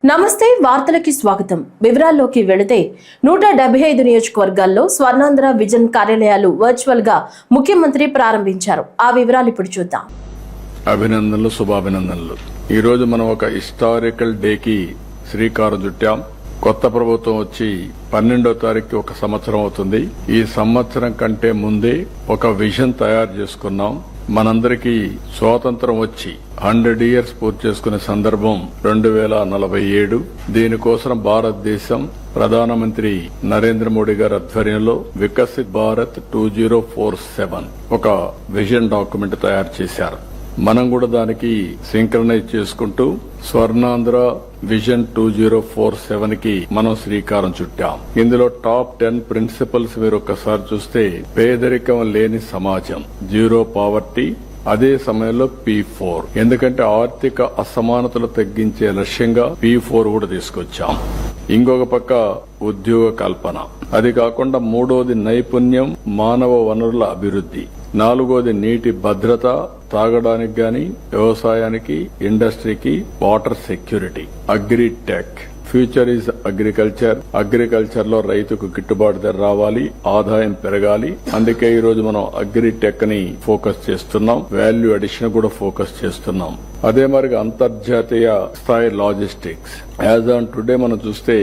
నమస్తే వార్తలకి స్వాగతం. వివరాల్లోకి వెళితే 175 నియోజకవర్గాల్లో స్వర్ణాంధ్ర విజన్ కార్యాలయాలు వర్చువల్ గా ముఖ్యమంత్రి ప్రారంభించారు. ఆ వివరాలు ఇప్పుడు చూద్దాం. అభినందనలు, శుభాభినందనలు. ఈ రోజు మనం ఒక హిస్టారికల్ డేకి శ్రీకారం చుట్టాం. కొత్త ప్రభుత్వం వచ్చి 12వ తారీఖుకి ఒక సంవత్సరం అవుతుంది. ఈ సంవత్సరం కంటే ముందే ఒక విజన్ తయారు చేసుకున్నాం. మనందరికీ స్వాతంత్రం వచ్చి 100 ఇయర్స్ పూర్తి చేసుకునే సందర్భం 2047. దీనికోసం భారతదేశం ప్రధానమంత్రి నరేంద్ర మోడీ గారి ఆధ్వర్యంలో వికసిత్ భారత్ 2047 ఒక విజన్ డాక్యుమెంట్ తయారు చేశారు. మనం కూడా దానికి సింక్రనైజ్ చేసుకుంటూ స్వర్ణాంధ్ర విజన్ 2047 కి మనం శ్రీకారం చుట్టాం. ఇందులో టాప్ 10 ప్రిన్సిపల్స్ మీరు ఒక్కసారి చూస్తే, పేదరికం లేని సమాజం, జీరో పావర్టీ, అదే సమయంలో P4, ఎందుకంటే ఆర్థిక అసమానతలు తగ్గించే లక్ష్యంగా P4 కూడా తీసుకొచ్చాం. ఇంకొక పక్క ఉద్యోగ కల్పన, అది కాకుండా మూడోది నైపుణ్యం, మానవ వనరుల అభివృద్ధి, నాలుగోది నీటి భద్రత, తాగడానికి గాని, వ్యవసాయానికి, ఇండస్ట్రీకి, water security, agritech, future is agriculture. Agriculture లో రైతుకు గిట్టుబాటు ధర రావాలి, ఆదాయం పెరగాలి. అందుకే ఈ రోజు మనం అగ్రిటెక్ ని ఫోకస్ చేస్తున్నాం, వాల్యూ అడిషన్ కూడా ఫోకస్ చేస్తున్నాం. అదే మరి అంతర్జాతీయ స్థాయి లాజిస్టిక్స్. యాజ్ ఆన్ టుడే మనం చూస్తే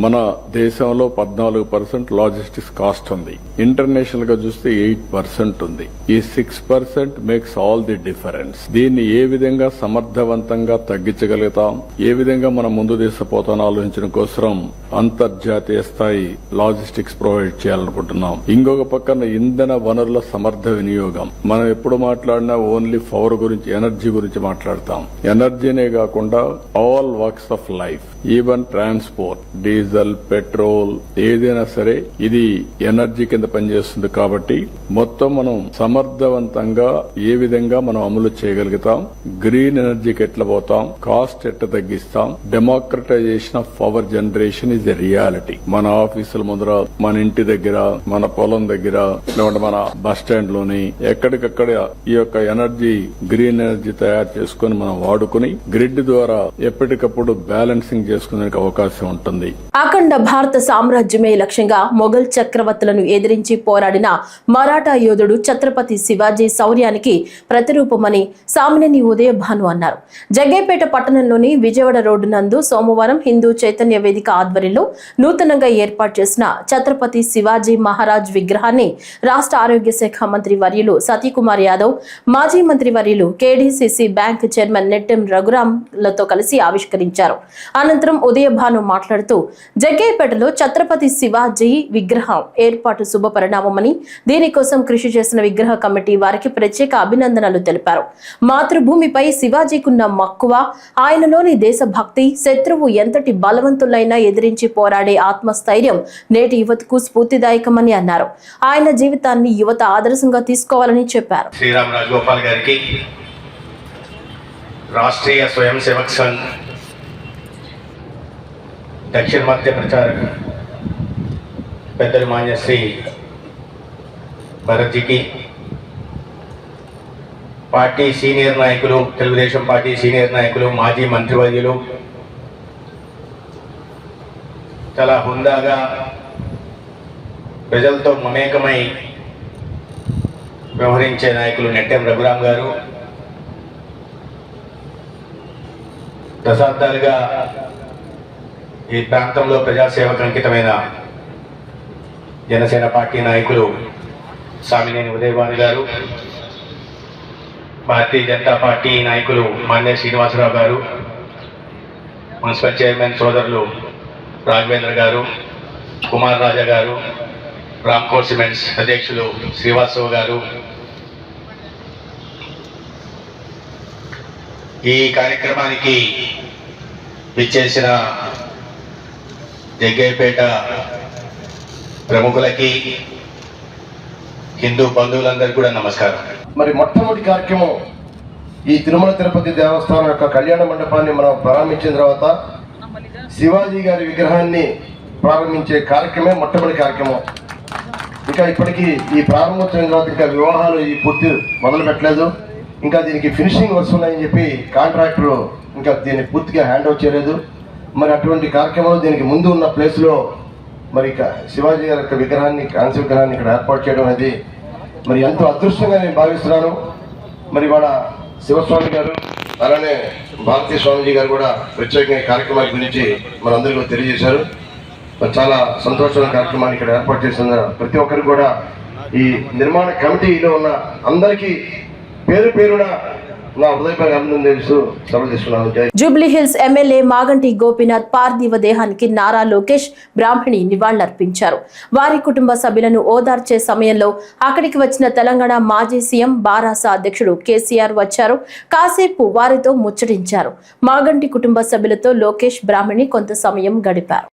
మన దేశంలో 14% లాజిస్టిక్స్ కాస్ట్ ఉంది. ఇంటర్నేషనల్ గా చూస్తే 8% ఉంది. ఈ 6% మేక్స్ ఆల్ ది డిఫరెన్స్. దీన్ని ఏ విధంగా సమర్థవంతంగా తగ్గించగలుగుతాం, ఏ విధంగా మనం ముందు తీసుకుపోతాం ఆలోచించడం కోసం అంతర్జాతీయ స్థాయి లాజిస్టిక్స్ ప్రొవైడ్ చేయాలనుకుంటున్నాం. ఇంకొక పక్కన ఇంధన వనరుల సమర్థ వినియోగం. మనం ఎప్పుడు మాట్లాడినా ఓన్లీ పవర్ గురించి, ఎనర్జీ గురించి మాట్లాడతాం. ఎనర్జీనే కాకుండా all works of life, even transport, diesel, petrol, ఏదైనా సరే ఇది ఎనర్జీ కింద పనిచేస్తుంది. కాబట్టి మొత్తం మనం సమర్థవంతంగా ఏ విధంగా మనం అమలు చేయగలుగుతాం, గ్రీన్ ఎనర్జీకి ఎట్లా పోతాం, కాస్ట్ ఎట్లా తగ్గిస్తాం, democratisation of power generation is a reality. మన ఆఫీసుల ముందర, మన ఇంటి దగ్గర, మన పొలం దగ్గర, లేకుంటే మన బస్ స్టాండ్ లోని ఎక్కడికక్కడ ఈ యొక్క ఎనర్జీ, గ్రీన్ ఎనర్జీ తయారు చేసుకుని మనం వాడుకుని గ్రిడ్ ద్వారా ఎప్పటికప్పుడు బ్యాలెన్సింగ్ చేసుకునే అవకాశం ఉంటుంది. అఖండ భారత సామ్రాజ్యమే లక్ష్యంగా మొఘల్ చక్రవర్తులను ఎదిరించి పోరాడిన మరాఠా యోధుడు ఛత్రపతి శివాజీ శౌర్యానికి ప్రతిరూపమని సామినేని ఉదయభాను అన్నారు. జగ్గైపేట పట్టణంలోని విజయవాడ రోడ్డు నందు సోమవారం హిందూ చైతన్య వేదిక ఆధ్వర్యంలో నూతనంగా ఏర్పాటు చేసిన ఛత్రపతి శివాజీ మహారాజ్ విగ్రహాన్ని రాష్ట్ర ఆరోగ్య శాఖ మంత్రి వర్యులు సతీకుమార్ యాదవ్, మాజీ మంత్రి వర్యులు కేడీసీసీ బ్యాంక్ చైర్మన్ నెట్టెం రఘురాంలతో కలిసి ఆవిష్కరించారు. అనంతరం ఉదయభాను మాట్లాడుతూ, జగ్గైపేటలో ఛత్రపతి శివాజీ విగ్రహం ఏర్పాటు శుభ పరిణామమని, దీనికోసం కృషి చేసిన విగ్రహ కమిటీ వారికి ప్రత్యేక అభినందనలు తెలిపారు. మాతృభూమిపై శివాజీకున్న మక్కువ, ఆయనలోని దేశభక్తి, శత్రువు ఎంతటి బలవంతులైనా ఎదిరించి పోరాడే ఆత్మస్థైర్యం నేటి యువతకు స్ఫూర్తిదాయకమని అన్నారు. ఆయన జీవితాన్ని యువత ఆదర్శంగా తీసుకోవాలని చెప్పారు. శ్రీరామ్ రాజగోపాల్ గారికి, రాష్ట్రీయ స్వయం సేవక్ సంఘ్ దక్షిణ మధ్య ప్రచారక్ పెద్దలు మాన్యశ్రీ భరత్జీకి, పార్టీ సీనియర్ నాయకులు, తెలుగుదేశం పార్టీ సీనియర్ నాయకులు, మాజీ మంత్రివర్యులు, చాలా హుందాగా ప్రజలతో మమేకమై వ్యవహరించే నాయకులు నెట్టెం రఘురాం గారు, దశాబ్దాలుగా ఈ ప్రాంతంలో ప్రజాసేవకు అంకితమైన జనసేన పార్టీ నాయకులు సామినేని ఉదయభాను గారు, భారతీయ జనతా పార్టీ నాయకులు మాన్య శ్రీనివాసరావు గారు, మున్సిపల్ చైర్మన్ సోదరులు రాఘవేంద్ర గారు, కుమార్ రాజా గారు, రామ్కోర్ సిమెంట్స్ అధ్యక్షులు శ్రీవాసవ్ గారు, ఈ కార్యక్రమానికి విచ్చేసిన జగ్గైపేట ప్రముఖులకి, హిందూ బంధువులందరికీ కూడా నమస్కారం. మరి మొట్టమొదటి కార్యక్రమం ఈ తిరుమల తిరుపతి దేవస్థానం యొక్క కళ్యాణ మండపాన్ని మనం ప్రారంభించిన తర్వాత శివాజీ గారి విగ్రహాన్ని ప్రారంభించే కార్యక్రమే మొట్టమొదటి కార్యక్రమం. ఇంకా ఇప్పటికీ ఈ ప్రారంభోత్సవం తర్వాత ఇంకా వివాహాలు ఈ పూర్తి మొదలు పెట్టలేదు. ఇంకా దీనికి ఫినిషింగ్ వర్క్స్ ఉన్నాయని చెప్పి కాంట్రాక్టర్ ఇంకా దీన్ని పూర్తిగా హ్యాండ్ ఓవర్ చేయలేదు. మరి అటువంటి కార్యక్రమంలో దీనికి ముందు ఉన్న ప్లేస్లో మరి శివాజీ గారి యొక్క విగ్రహాన్ని, కాంస్య విగ్రహాన్ని ఇక్కడ ఏర్పాటు చేయడం అనేది మరి ఎంతో అదృష్టంగా నేను భావిస్తున్నాను. మరి వాళ్ళ శివస్వామి గారు అలానే భారతీ స్వామిజీ గారు కూడా ప్రత్యేకంగా ఈ కార్యక్రమాల గురించి మనందరికీ తెలియజేశారు. మరి చాలా సంతోషమైన కార్యక్రమాన్ని ఇక్కడ ఏర్పాటు చేసిన ప్రతి ఒక్కరికి కూడా ఈ నిర్మాణ కమిటీలో ఉన్న అందరికీ పేరు పేరున నా హృదయపూర్వక అభినందనలు తెలుస్తూ సెలవు తీసుకున్నాను. జూబ్లీహిల్స్ ఎమ్మెల్యే మాగంటి గోపీనాథ్ పార్థివ దేహానికి నారా లోకేష్ బ్రాహ్మణి నివాళులర్పించారు. వారి కుటుంబ సభ్యులను ఓదార్చే సమయంలో అక్కడికి వచ్చిన తెలంగాణ మాజీ సీఎం బారాస అధ్యక్షుడు కేసీఆర్ వచ్చారు. కాసేపు వారితో ముచ్చటించారు. మాగంటి కుటుంబ సభ్యులతో లోకేష్ బ్రాహ్మణి కొంత సమయం గడిపారు.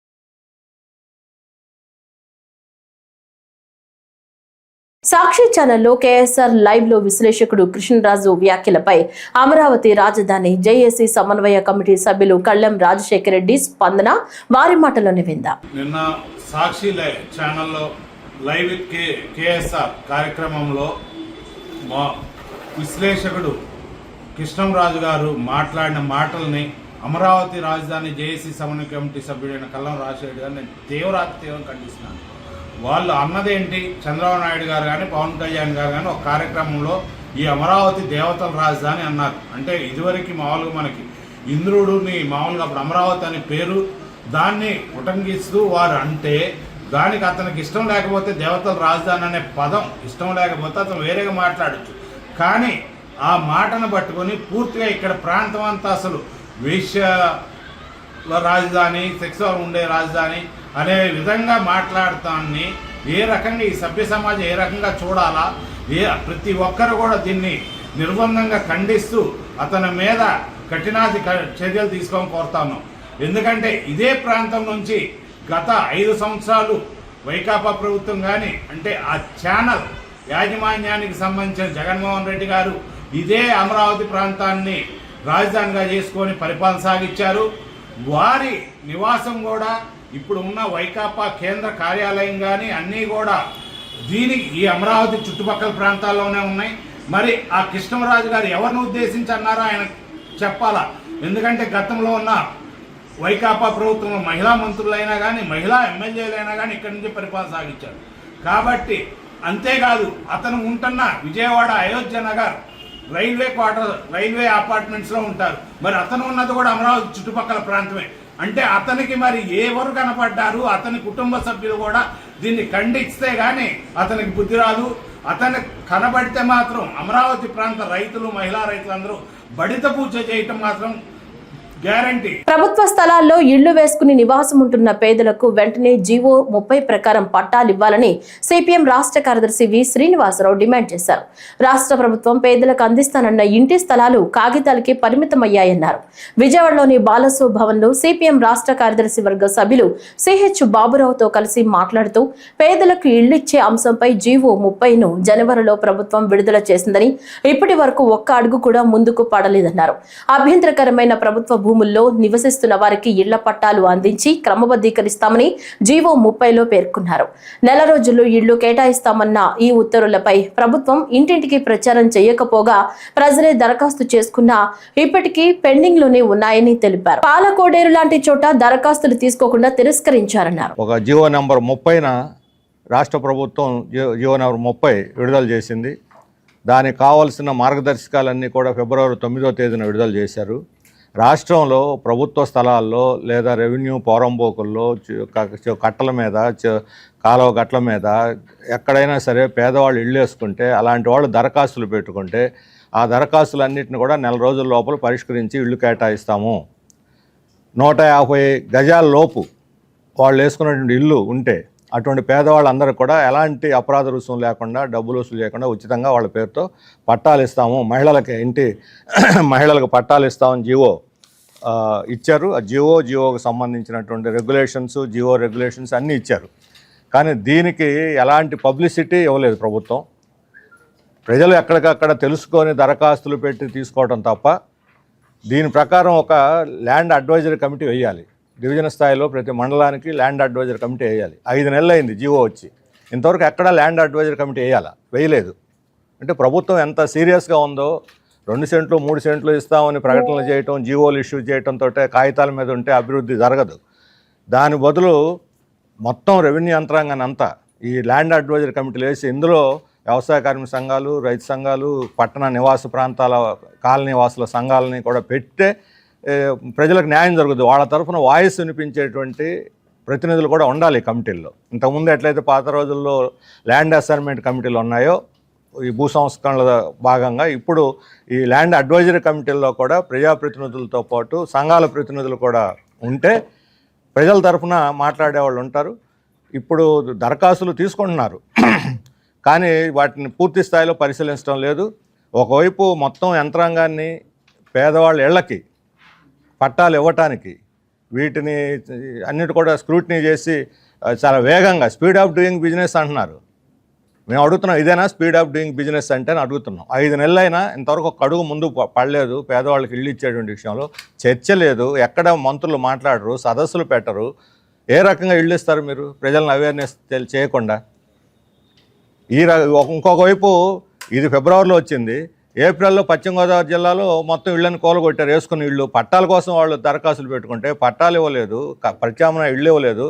సాక్షి ఛానల్లో కేఎస్ఆర్ లైవ్ లో విశ్లేషకుడు కృష్ణరాజు వ్యాఖ్యలపై అమరావతి రాజధాని జేఏసీ సమన్వయ కమిటీ సభ్యులు కళ్లెం రాజశేఖర రెడ్డి స్పందన వారి మాటలోనే విందాం. నిన్న సాక్షి ఛానల్లో లైవ్ విత్ కేఎస్ఆర్ కార్యక్రమంలో మా విశ్లేషకుడు కృష్ణరాజు గారు మాట్లాడిన మాటల్ని అమరావతి రాజధాని జేఏసీ సమన్వయ కమిటీ సభ్యుడైన కళ్లెం రాజశేఖర గారు నేను తీవ్రం ఖండిస్తున్నాను. వాళ్ళు అన్నదేంటి, చంద్రబాబు నాయుడు గారు కానీ పవన్ కళ్యాణ్ గారు కానీ ఒక కార్యక్రమంలో ఈ అమరావతి దేవతల రాజధాని అన్నారు. అంటే ఇదివరకు మామూలుగా మనకి ఇంద్రుడుని మామూలుగా అప్పుడు అమరావతి అనే పేరు దాన్ని ఉటంకిస్తూ వారు అంటే దానికి అతనికి ఇష్టం లేకపోతే దేవతల రాజధాని అనే పదం ఇష్టం లేకపోతే అతను వేరేగా మాట్లాడచ్చు. కానీ ఆ మాటను పట్టుకొని పూర్తిగా ఇక్కడ ప్రాంతం అంతా అసలు వేశ్య రాజధాని, సెక్సువల్ ఉండే రాజధాని అనే విధంగా మాట్లాడతాన్ని ఏ రకంగా ఈ సభ్య సమాజం ఏ రకంగా చూడాలా, ప్రతి ఒక్కరు కూడా దీన్ని నిర్బంధంగా ఖండిస్తూ అతని మీద కఠినాది చర్యలు తీసుకోవాలని కోరుతాను. ఎందుకంటే ఇదే ప్రాంతం నుంచి గత 5 సంవత్సరాలు వైకాపా ప్రభుత్వం కానీ అంటే ఆ ఛానల్ యాజమాన్యానికి సంబంధించిన జగన్మోహన్ రెడ్డి గారు ఇదే అమరావతి ప్రాంతాన్ని రాజధానిగా చేసుకొని పరిపాలన సాగించారు. వారి నివాసం కూడా ఇప్పుడు ఉన్న వైకాపా కేంద్ర కార్యాలయం కానీ అన్నీ కూడా ఈ అమరావతి చుట్టుపక్కల ప్రాంతాల్లోనే ఉన్నాయి. మరి ఆ కృష్ణరాజు గారు ఎవరిని ఉద్దేశించి అన్నారో ఆయన చెప్పాలా. ఎందుకంటే గతంలో ఉన్న వైకాపా ప్రభుత్వంలో మహిళా మంత్రులైనా కానీ మహిళా ఎమ్మెల్యేలైనా కానీ ఇక్కడి నుంచి పరిపాలన సాగించారు. కాబట్టి అంతేకాదు అతను ఉంటున్న విజయవాడ అయోధ్య నగర్ రైల్వే అపార్ట్మెంట్స్లో ఉంటారు. మరి అతను ఉన్నది కూడా అమరావతి చుట్టుపక్కల ప్రాంతమే. అంటే అతనికి మరి ఎవరు కనపడ్డారు, అతని కుటుంబ సభ్యులు కూడా దీన్ని ఖండిస్తే గానీ అతనికి బుద్ధి రాదు. అతను కనబడితే మాత్రం అమరావతి ప్రాంత రైతులు, మహిళా రైతులందరూ బడిత పూజ చేయటం మాత్రం గ్యారంటీ. ప్రభుత్వ స్థలాల్లో ఇళ్లు వేసుకుని నివాసం ఉంటున్న పేదలకు వెంటనే జీవో 30 ప్రకారం పట్టాలు ఇవ్వాలని సిపిఎం రాష్ట్ర కార్యదర్శి వి శ్రీనివాసరావు డిమాండ్ చేశారు. రాష్ట్ర ప్రభుత్వం పేదలకు అందిస్తానన్న ఇంటి స్థలాలు కాగితాలకి పరిమితమయ్యాయన్నారు. విజయవాడలోని బాలసో భవన్ లో సిపిఎం రాష్ట్ర కార్యదర్శి వర్గ సభ్యులు సిహెచ్ బాబురావుతో కలిసి మాట్లాడుతూ పేదలకు ఇళ్లిచ్చే అంశంపై జీవో 30ను జనవరిలో ప్రభుత్వం విడుదల చేసిందని ఇప్పటి వరకు ఒక్క అడుగు కూడా ముందుకు పడలేదన్నారు. అభ్యంతరకరమైన ప్రభుత్వ భూముల్లో నివసిస్తున్న వారికి ఇళ్ల పట్టాలు అందించి క్రమబద్ధీకరిస్తామని జీవో 30లో పేర్కొన్నారు. నెల రోజుల్లో ఇళ్లు కేటాయిస్తామన్న ఈ ఉత్తర్వులపై ప్రభుత్వం ఇంటింటికి ప్రచారం చేయకపోగా ప్రజలే దరఖాస్తు చేసుకున్నా ఇప్పటికీ పెండింగ్ లోనే ఉన్నాయని తెలిపారు. పాలకోడేరు లాంటి చోట దరఖాస్తులు తీసుకోకుండా తిరస్కరించారన్నారు. ఒక జీవో నంబర్ 30న రాష్ట్ర ప్రభుత్వం జీవో నంబర్ 30 విడుదల చేసింది. దానికి కావాల్సిన మార్గదర్శకాలన్నీ కూడా ఫిబ్రవరి 9వ తేదీన విడుదల చేశారు. రాష్ట్రంలో ప్రభుత్వ స్థలాల్లో లేదా రెవెన్యూ పోరంబోకుల్లో కట్టల మీద కాలువ గట్ల మీద ఎక్కడైనా సరే పేదవాళ్ళు ఇళ్ళు వేసుకుంటే అలాంటి వాళ్ళు దరఖాస్తులు పెట్టుకుంటే ఆ దరఖాస్తులన్నింటిని కూడా నెల రోజుల లోపల పరిష్కరించి ఇళ్ళు కేటాయిస్తాము. 150 గజాల లోపు వాళ్ళు వేసుకున్నటువంటి ఇల్లు ఉంటే అటువంటి పేదవాళ్ళందరూ కూడా ఎలాంటి అపరాధ రుసుము లేకుండా డబ్బులు వసూలు చేయకుండా ఉచితంగా వాళ్ళ పేరుతో పట్టాలు ఇస్తాము, మహిళలకు పట్టాలు ఇస్తామని జీవో ఇచ్చారు. ఆ జీవోకి సంబంధించినటువంటి రెగ్యులేషన్స్ అన్నీ ఇచ్చారు. కానీ దీనికి ఎలాంటి పబ్లిసిటీ ఇవ్వలేదు ప్రభుత్వం. ప్రజలు ఎక్కడికక్కడ తెలుసుకొని దరఖాస్తులు పెట్టి తీసుకోవడం తప్ప దీని ప్రకారం ఒక ల్యాండ్ అడ్వైజరీ కమిటీ వేయాలి. డివిజన్ స్థాయిలో ప్రతి మండలానికి ల్యాండ్ అడ్వైజరీ కమిటీ వేయాలి. 5 నెలలు అయింది జీవో వచ్చి, ఇంతవరకు ఎక్కడా ల్యాండ్ అడ్వైజరీ కమిటీ వేయలేదు. అంటే ప్రభుత్వం ఎంత సీరియస్గా ఉందో 2 సెంట్లు 3 సెంట్లు ఇస్తామని ప్రకటనలు చేయటం, జీవోలు ఇష్యూ చేయటంతో కాగితాల మీద ఉంటే అభివృద్ధి జరగదు. దాని బదులు మొత్తం రెవెన్యూ యంత్రాంగాన్ని అంతా ఈ ల్యాండ్ అడ్వైజరీ కమిటీలు వేసి ఇందులో వ్యవసాయ కార్మిక సంఘాలు, రైతు సంఘాలు, పట్టణ నివాస ప్రాంతాల కాలనీ వాసుల సంఘాలని కూడా పెడితే ప్రజలకు న్యాయం జరుగుతుంది. వాళ్ళ తరఫున వాయిస్ వినిపించేటువంటి ప్రతినిధులు కూడా ఉండాలి కమిటీల్లో. ఇంతకుముందు ఎట్లయితే పాత రోజుల్లో ల్యాండ్ అసైన్మెంట్ కమిటీలు ఉన్నాయో ఈ భూ సంస్కరణల భాగంగా ఇప్పుడు ఈ ల్యాండ్ అడ్వైజరీ కమిటీల్లో కూడా ప్రజాప్రతినిధులతో పాటు సంఘాల ప్రతినిధులు కూడా ఉంటే ప్రజల తరఫున మాట్లాడేవాళ్ళు ఉంటారు. ఇప్పుడు దరఖాస్తులు తీసుకుంటున్నారు కానీ వాటిని పూర్తి స్థాయిలో పరిశీలించడం లేదు. ఒకవైపు మొత్తం యంత్రాంగాన్ని పేదవాళ్ళ ఇళ్లకి పట్టాలు ఇవ్వటానికి వీటిని అన్నిటి కూడా స్క్రూటినీ చేసి చాలా వేగంగా స్పీడ్ ఆఫ్ డూయింగ్ బిజినెస్ అంటున్నారు. మేము అడుగుతున్నాం, ఇదేనా స్పీడ్ ఆఫ్ డూయింగ్ బిజినెస్ అంటే అని అడుగుతున్నాం. 5 నెలలైనా ఇంతవరకు ఒక అడుగు ముందు పడలేదు. పేదవాళ్ళకి ఇల్లు ఇచ్చేటువంటి విషయంలో చర్చ లేదు. ఎక్కడ మంత్రులు మాట్లాడరు, సదస్సులు పెట్టరు. ఏ రకంగా ఇళ్ళు ఇస్తారు మీరు ప్రజలను అవేర్నెస్ చేయకుండా? ఇంకొక వైపు ఇది ఫిబ్రవరిలో వచ్చింది, ఏప్రిల్లో పశ్చిమ గోదావరి జిల్లాలో మొత్తం ఇళ్ళని కూలగొట్టారు. వేసుకున్న ఇళ్ళు పట్టాల కోసం వాళ్ళు దరఖాస్తులు పెట్టుకుంటే పట్టాలు ఇవ్వలేదు, ప్రత్యామ్నాయ ఇళ్ళు ఇవ్వలేదు,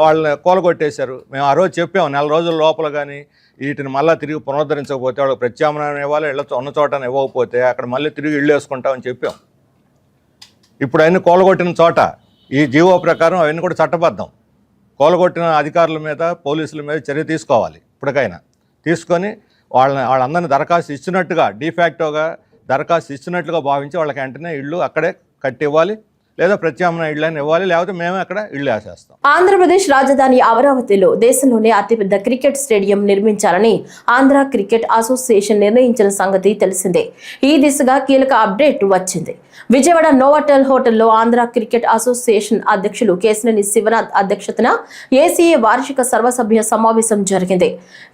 వాళ్ళని కూలగొట్టేశారు. మేము ఆ రోజు చెప్పాము, 4 రోజుల లోపల కానీ వీటిని మళ్ళీ తిరిగి పునరుద్ధరించకపోతే వాళ్ళకి ప్రత్యామ్నాయం ఇవ్వాలి, ఇళ్ళ ఉన్న చోటని ఇవ్వకపోతే అక్కడ మళ్ళీ తిరిగి ఇళ్ళు వేసుకుంటామని చెప్పాం. ఇప్పుడు అవన్నీ కూలగొట్టిన చోట ఈ జీవో ప్రకారం అవన్నీ కూడా చట్టబద్ధం. కూలగొట్టిన అధికారుల మీద, పోలీసుల మీద చర్య తీసుకోవాలి. ఇప్పటికైనా తీసుకొని వాళ్ళందరినీ దరఖాస్తు ఇచ్చినట్టుగా డిఫాక్టోగా దరఖాస్తు ఇచ్చినట్లుగా భావించి వాళ్ళకి వెంటనే ఇళ్ళు అక్కడే కట్టి ఇవ్వాలి, లేదా ప్రత్యామ్నాయ ఇళ్ళని ఇవ్వాలి, లేకపోతే మేమే అక్కడ ఇళ్ళు వేసేస్తాం. ఆంధ్రప్రదేశ్ రాజధాని అమరావతిలో దేశంలోనే అతిపెద్ద క్రికెట్ స్టేడియం నిర్మించాలని ఆంధ్ర క్రికెట్ అసోసియేషన్ నిర్ణయించిన సంగతి తెలిసిందే. ఈ దిశగా కీలక అప్డేట్ వచ్చింది. విజయవాడ నోవాటెల్ హోటల్లో ఆంధ్ర క్రికెట్ అసోసియేషన్ అధ్యక్షులు కేశినేని శివనాథ్ అధ్యక్షతన ఏసీఏ వార్షిక సర్వసభ్య సమావేశం జరిగింది.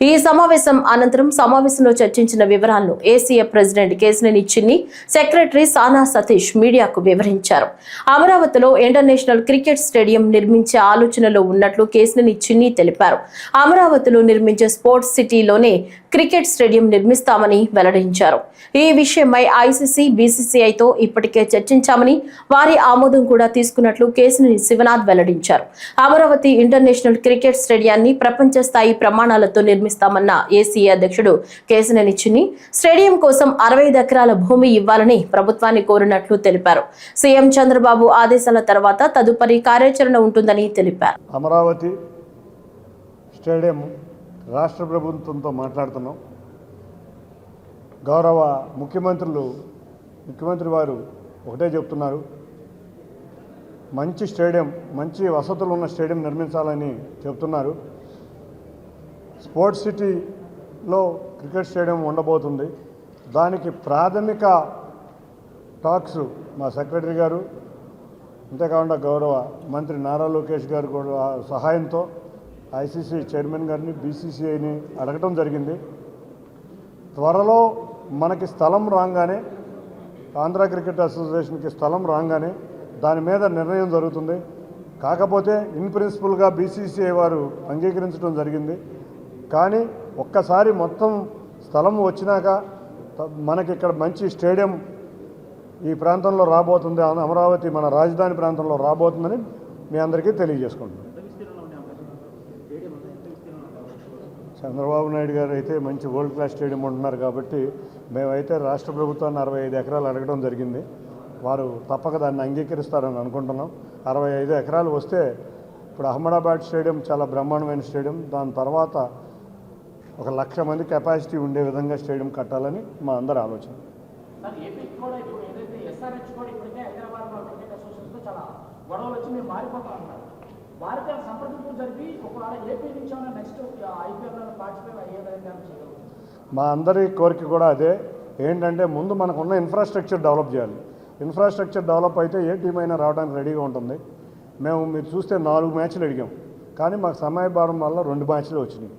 ఈ సమావేశం అనంతరం సమావేశంలో చర్చించిన వివరాలను ఏసీఏ ప్రెసిడెంట్ కేశినేని చిన్ని, సెక్రటరీ సానా సతీష్ మీడియాకు వివరించారు. అమరావతిలో ఇంటర్నేషనల్ క్రికెట్ స్టేడియం నిర్మించే ఆలోచనలో ఉన్నట్లు కేశినేని చిన్ని తెలిపారు. అమరావతిలో నిర్మించే స్పోర్ట్స్ సిటీలోనే క్రికెట్ స్టేడియం నిర్మిస్తామని వెల్లడించారు. ఈ విషయమై ఐసీసీ, బీసీసీఐతో ఇప్పటికే చర్చించామని, వారి ఆమోదం కూడా తీసుకున్నట్లు కేశినేని శివనాథ్ వెల్లడించారు. అమరావతి ఇంటర్నేషనల్ క్రికెట్ స్టేడియాన్ని ప్రపంచ స్థాయి ప్రమాణాలతో నిర్మిస్తామన్న ఏసీఏ అధ్యక్షుడు కేశినేని చిన్ని స్టేడియం కోసం 65 ఎకరాల భూమి ఇవ్వాలని ప్రభుత్వాన్ని కోరినట్లు తెలిపారు. సీఎం చంద్రబాబు ఆదేశాల తర్వాత తదుపరి కార్యాచరణ ఉంటుందని తెలిపారు. అమరావతి స్టేడియం రాష్ట్ర ప్రభుత్వంతో మాట్లాడుతున్నాం. గౌరవ ముఖ్యమంత్రి వారు ఒకటే చెప్తున్నారు, మంచి స్టేడియం, మంచి వసతులు ఉన్న స్టేడియం నిర్మించాలని చెప్తున్నారు. స్పోర్ట్స్ సిటీలో క్రికెట్ స్టేడియం ఉండబోతుంది. దానికి ప్రాథమిక టాక్స్ మా సెక్రటరీ గారు, అంతేకాకుండా గౌరవ మంత్రి నారా లోకేష్ గారు కూడా సహాయంతో ఐసీసీ చైర్మన్ గారిని, బీసీసీఐని అడగటం జరిగింది. త్వరలో మనకి స్థలం రాగానే, ఆంధ్ర క్రికెట్ అసోసియేషన్కి స్థలం రాగానే దాని మీద నిర్ణయం జరుగుతుంది. కాకపోతే ఇన్ ప్రిన్సిపల్గా బీసీసీఐ వారు అంగీకరించడం జరిగింది. కానీ ఒక్కసారి మొత్తం స్థలం వచ్చినాక మనకి ఇక్కడ మంచి స్టేడియం ఈ ప్రాంతంలో రాబోతుంది, అమరావతి మన రాజధాని ప్రాంతంలో రాబోతుందని మీ అందరికీ తెలియజేసుకుంటున్నాం. చంద్రబాబు నాయుడు గారు అయితే మంచి వరల్డ్ క్లాస్ స్టేడియం ఉంటున్నారు కాబట్టి మేమైతే రాష్ట్ర ప్రభుత్వాన్ని 65 ఎకరాలు అడగడం జరిగింది. వారు తప్పక దాన్ని అంగీకరిస్తారని అనుకుంటున్నాం. 65 ఎకరాలు వస్తే ఇప్పుడు అహ్మదాబాద్ స్టేడియం చాలా బ్రహ్మాండమైన స్టేడియం. దాని తర్వాత 1,00,000 మంది కెపాసిటీ ఉండే విధంగా స్టేడియం కట్టాలని మా అందరి ఆలోచన. మా అందరి కోరిక కూడా అదే. ఏంటంటే ముందు మనకున్న ఇన్ఫ్రాస్ట్రక్చర్ డెవలప్ చేయాలి. ఇన్ఫ్రాస్ట్రక్చర్ డెవలప్ అయితే ఏ టీం అయినా రావడానికి రెడీగా ఉంటుంది. మీరు చూస్తే 4 మ్యాచ్లు అడిగాం, కానీ మాకు సమయభారం వల్ల 2 మ్యాచ్లు వచ్చినాయి.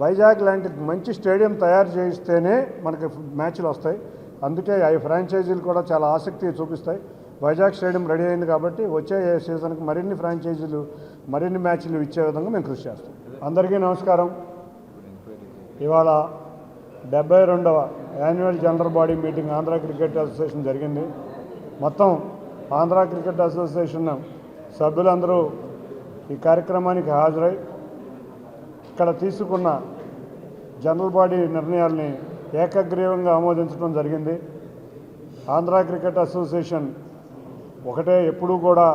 వైజాగ్ లాంటి మంచి స్టేడియం తయారు చేయిస్తేనే మనకి మ్యాచ్లు వస్తాయి. అందుకే ఈ ఫ్రాంచైజీలు కూడా చాలా ఆసక్తి చూపిస్తాయి. వైజాగ్ స్టేడియం రెడీ అయింది కాబట్టి వచ్చే సీజన్కి మరిన్ని ఫ్రాంచైజీలు, మరిన్ని మ్యాచ్లు ఇచ్చే విధంగా మేము కృషి చేస్తాం. అందరికీ నమస్కారం. ఇవాళ 72వ annual general body meeting Andhra cricket association జరిగింది. మొత్తం ఆంధ్ర క్రికెట్ అసోసియేషన్ సభ్యులందరూ ఈ కార్యక్రమానికి హాజరై ఇక్కడ తీసుకున్న జనరల్ బాడీ నిర్ణయాల్ని ఏకగ్రీవంగా ఆమోదించడం జరిగింది. ఆంధ్ర క్రికెట్ అసోసియేషన్ ఒకటే ఎప్పుడూ కూడా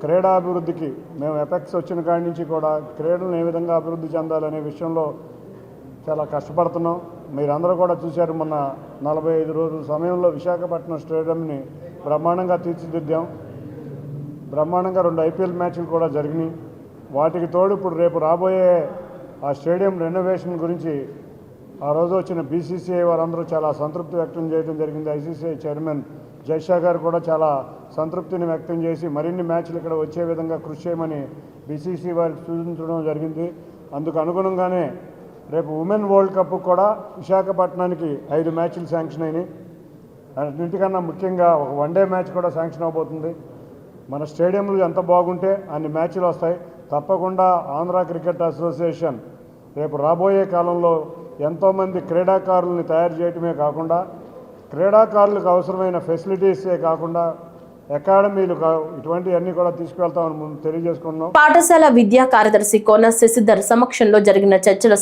క్రీడాభివృద్ధికి మేము ఎపెక్స్ వచ్చిన కాడి నుంచి కూడా క్రీడలను ఏ విధంగా అభివృద్ధి చెందాలనే విషయంలో చాలా కష్టపడుతున్నాం. మీరందరూ కూడా చూశారు, మొన్న 45 రోజుల సమయంలో విశాఖపట్నం స్టేడియంని బ్రహ్మాండంగా తీర్చిదిద్దాం. బ్రహ్మాండంగా 2 IPL మ్యాచ్లు కూడా జరిగినాయి. వాటికి తోడు ఇప్పుడు రేపు రాబోయే ఆ స్టేడియం రెనోవేషన్ గురించి ఆ రోజు వచ్చిన BCCI వారందరూ చాలా సంతృప్తి వ్యక్తం చేయడం జరిగింది. ICCI చైర్మన్ జైషా గారు కూడా చాలా సంతృప్తిని వ్యక్తం చేసి మరిన్ని మ్యాచ్లు ఇక్కడ వచ్చే విధంగా కృషి చేయమని BCCI వారికి సూచించడం జరిగింది. అందుకు అనుగుణంగానే రేపు ఉమెన్ వరల్డ్ కప్ కూడా విశాఖపట్నానికి 5 మ్యాచ్లు శాంక్షన్ అయినాయి. అన్నింటికన్నా ముఖ్యంగా ఒక వన్డే మ్యాచ్ కూడా శాంక్షన్ అవబోతుంది. మన స్టేడియంలు ఎంత బాగుంటే అన్ని మ్యాచ్లు వస్తాయి. తప్పకుండా ఆంధ్ర క్రికెట్ అసోసియేషన్ రేపు రాబోయే కాలంలో ఎంతోమంది క్రీడాకారుల్ని తయారు చేయటమే కాకుండా క్రీడాకారులకు అవసరమైన ఫెసిలిటీసే కాకుండా అకాడమీలు ఇటువంటివన్నీ కూడా తీసుకువెళ్తామని తెలియజేసుకున్నాం. పాఠశాల విద్యా కార్యదర్శి కోన శశిధర్ సమక్షంలో జరిగిన చర్చల